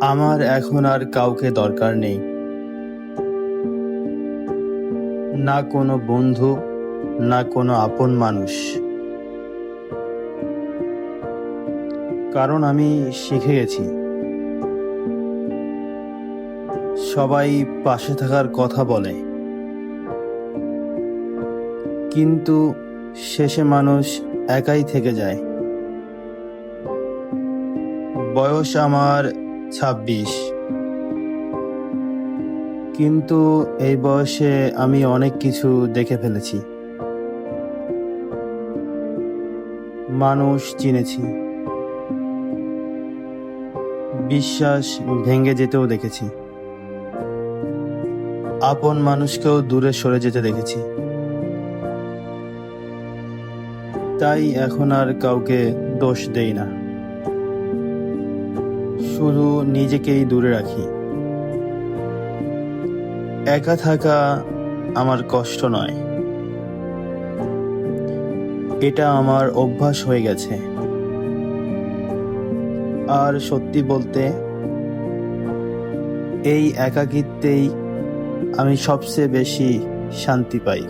আমার এখন আর কাউকে দরকার নেই, না কোনো বন্ধু, না কোনো আপন মানুষ। কারণ আমি শিখে গেছি সবাই পাশে থাকার কথা বলে, কিন্তু শেষে মানুষ একাই থেকে যায়। বয়স আমার 26, কিন্তু এই বয়সে আমি অনেক কিছু দেখে ফেলেছি। মানুষ চিনেছি, বিশ্বাস ভেঙে যেতেও দেখেছি, আপন মানুষকেও দূরে সরে যেতে দেখেছি। তাই এখন আর কাউকে দোষ দেই না, শুধু নিজেকেই দূরে রাখি। একা থাকা আমার কষ্ট নয়, এটা আমার অভ্যাস হয়ে গেছে। আর সত্যি বলতে, এই একাকিত্বেই আমি সবচেয়ে বেশি শান্তি পাই।